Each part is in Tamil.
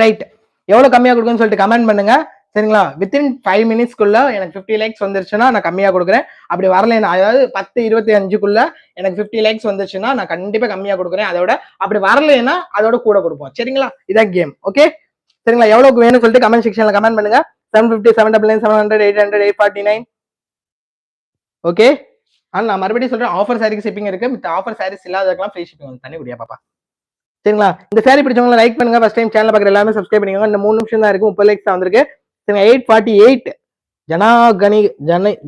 ரைட், எவ்வளவு கம்மியா கொடுக்குன்னு சொல்லிட்டு கமெண்ட் பண்ணுங்க. சரிங்களா? வித்தின் 5 மினிட்ஸ்க்குள்ள எனக்கு 50 லைக்ஸ் வந்துருச்சுன்னா நான் கம்மியா கொடுக்குறேன். அப்படி வரலைன்னா, அதாவது 10:25க்குள்ள எனக்கு 50 லைக்ஸ் வந்துருச்சுன்னா நான் கண்டிப்பா கம்மியா கொடுக்குறேன். அதோட அப்படி வரலைன்னா அதோட கூட கொடுப்போம். சரிங்களா? இதான் கேம். ஓகே, சரிங்களா? எவ்வளவுக்கு வேணும்னு சொல்லிட்டு கமெண்ட் செக்ஷன்ல கமெண்ட் பண்ணுங்க. 750, 799, 700, 800, 849. ஓகே, ஆனா நான் மறுபடியும் சொல்றேன், ஆஃபர் சாரிக்கு ஷிப்பிங் இருக்கு. மித்த ஆஃபர் சாரீஸ் இல்லாததுக்கெல்லாம் ஃப்ரீ ஷிப்பிங். தண்ணி குடியா பாப்பா. சரிங்களா? இந்த சாரி பிடிச்சவங்க லைக் பண்ணுங்க. ஃபர்ஸ்ட் டைம் சேனல் பார்க்குற எல்லாமே சப்ஸ்கிரைப் பண்ணிக்கோங்க. இந்த 3 நிமிஷம் தான் இருக்கு. 30 லைக்ஸ் தான் வந்திருக்கு. சரிங்க, 848.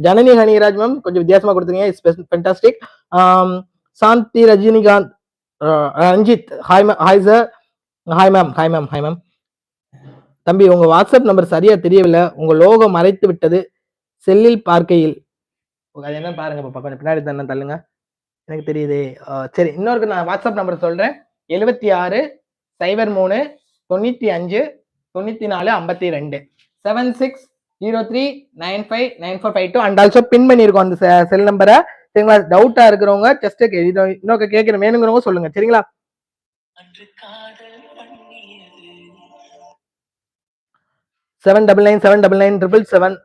ஜனனி ஹனிராஜ் மேம் கொஞ்சம் வித்தியாசமா கொடுத்துருங்க. It's fantastic. Shanti Rajinikanth Ranjith, hi sir. Hi ma'am, hi ma'am, hi ma'am. தம்பி, உங்க வாட்ஸ்அப் நம்பர் சரியா தெரியவில்லை. உங்க லோகோ மறைத்து விட்டது செல்லில் பார்க்கையில். அது என்ன பாருங்க பாப்பா, கொஞ்சம் பின்னாடி தானே தள்ளுங்க. எனக்கு தெரியுது. சரி, இன்னொரு நான் வாட்ஸ்அப் நம்பர் சொல்றேன். 76 03 95 94 52 7603 95 9452. அண்ட் ஆல்சோ பின் பண்ணியிருக்கோம் அந்த செல் நம்பரை. சரிங்களா? டவுட்டா இருக்கிறவங்க ஜஸ்ட் இன்னொரு கேட்கணும் வேணுங்கிறவங்க சொல்லுங்க. சரிங்களா? 799 799 777.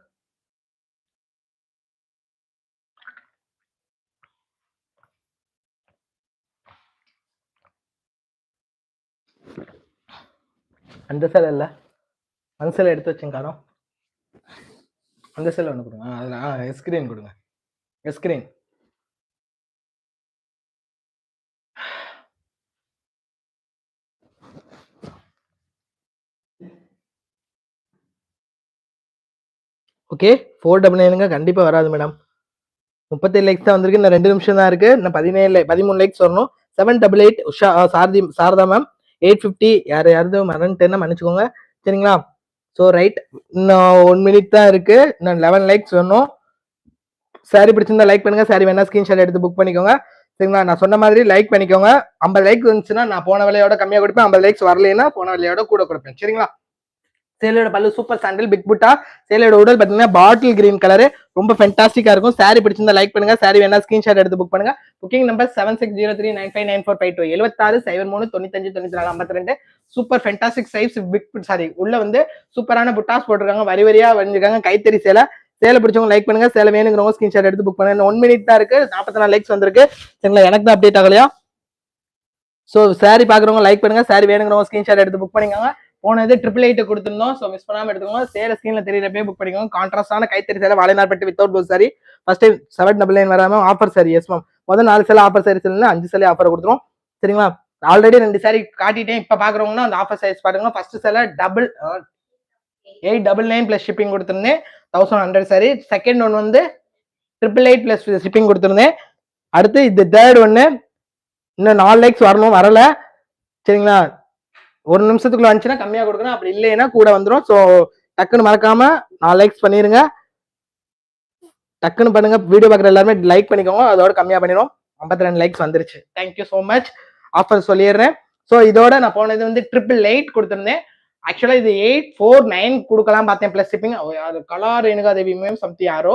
அந்த செல் இல்ல, அந்த செல் எடுத்து வச்சுங்க. அந்த செல் ஒன்று கொடுங்க. அதில் ஸ்கிரீன் கொடுங்க. Screen okay. 499 கண்டிப்பா வராது மேடம். 37 லைக்ஸ் தான் வந்திருக்கு. இன்னும் 2 நிமிஷம் தான் இருக்கு. இன்னும் 13 லைக்ஸ் வரணும். 788 உஷா சாரதா மேம். 850 யாராவது மறந்துட்டேன்னா மன்னிச்சுக்கோங்க. சரிங்களா? ஸோ ரைட், இன்னும் 1 மினிட் தான் இருக்கு. இன்னும் 11 லைக்ஸ் வரணும். சாரி பிடிச்சிருந்தா லைக் பண்ணுங்க. சாரி வேணா ஸ்கிரீன்ஷாட் எடுத்து புக் பண்ணிக்கோங்க. சரிங்களா? நான் சொன்ன மாதிரி லைக் பண்ணிக்கோங்க. 50 லைக் வந்துச்சுன்னா நான் போன விலையோட கம்மியா கொடுப்பேன். 50 லைக்ஸ் வரலைன்னா போன விலையோட கூட கொடுப்பேன். சரிங்களா? சேலையோட பல்லு சூப்பர் சாண்டில் பிக் புட்டா. சேலையோட உடல் பாத்தீங்கன்னா பாட்டில் கிரீன் கலரு, ரொம்ப ஃபென்டாஸ்டிக்கா இருக்கும். சாரி பிடிச்சிருந்தா லைக் பண்ணுங்க. சாரி வேணா ஸ்கிரீன்ஷாட் எடுத்து புக் பண்ணுங்க. Booking number 7603959452 76 03 95 94 52. Super fantastic size big sari. உள்ள வந்து சூப்பரான புட்டாஸ் போட்டிருக்காங்க. வரி வரியா வரைஞ்சிருக்காங்க. கைத்தறி சேலை. சேலை பிடிச்சவங்க லைக் பண்ணுங்க. சேலை வேணுங்கிறவங்க ஸ்கிரீன்ஷாட் எடுத்து புக் பண்ணுங்க. 1 மினிட் தான் இருக்கு. 44 லைக்ஸ் வந்திருக்கு. சரிங்களா? எனக்கு தான் அப்டேட் ஆகலையா? ஸோ சாரி பாக்குறவங்க லைக் பண்ணுங்க. சாரி வேணுங்கிறவங்க ஸ்கிரீன்ஷாட் எடுத்து புக் பண்ணிக்கோங்க. போனது 888 கொடுத்துருந்தோம். ஸோ மிஸ் பண்ணாம எடுத்துக்கோங்க. சேலை ஸ்கிரீன்ல தெரியறப்பே புக் பண்ணிக்கோங்க. கான்ட்ராஸ்டான கைத்தறி சேலை, வாழைநார்பட்டு without blouse sari. First time 799 வராம ஆஃபர் சாரி. Yes ma'am. முதல் 4 சேலை ஆஃபர் சாரி, 5 சேலை ஆஃபர் கொடுத்துரும். சரிங்களா? ஆல்ரெடி 2 சாரி காட்டிட்டேன். இப்ப பாக்குறவங்கன்னா அந்த ஆஃபர் சைஸ் பாருங்க. ஃபர்ஸ்ட் சேலை 899 பிளஸ் ஷிப்பிங் கொடுத்துருந்தேன். 1100 சாரி. செகண்ட் ஒன் வந்து 888 பிளஸ் ஷிப்பிங் கொடுத்துருந்தேன். அடுத்து இது தேர்ட் ஒன்னு. இன்னும் 4 லைக்ஸ் வரணும், வரல. சரிங்களா? 1 நிமிஷத்துக்குள்ள வந்துச்சுன்னா கம்மியா கொடுக்குறேன். அப்படி இல்லைன்னா கூட வந்துடும். ஸோ டக்குன்னு மறக்காம 4 லைக்ஸ் பண்ணிருங்க. டக்குன்னு பண்ணுங்க. வீடியோ பார்க்குற எல்லாருமே லைக் பண்ணிக்கோங்க. அதோட கம்மியா பண்ணிடும். 52 லைக்ஸ் வந்துருச்சு. Thank you so much. ஆஃபர் சொல்லிடுறேன். ஸோ இதோட நான் போனது வந்து 888 கொடுத்துருந்தேன். ஆக்சுவலா இது 849 கொடுக்கலாம் பார்த்தேன் பிளஸ் ஷிப்பிங். அது கலா ரேணுகா தேவி மேம் சம்தி யாரோ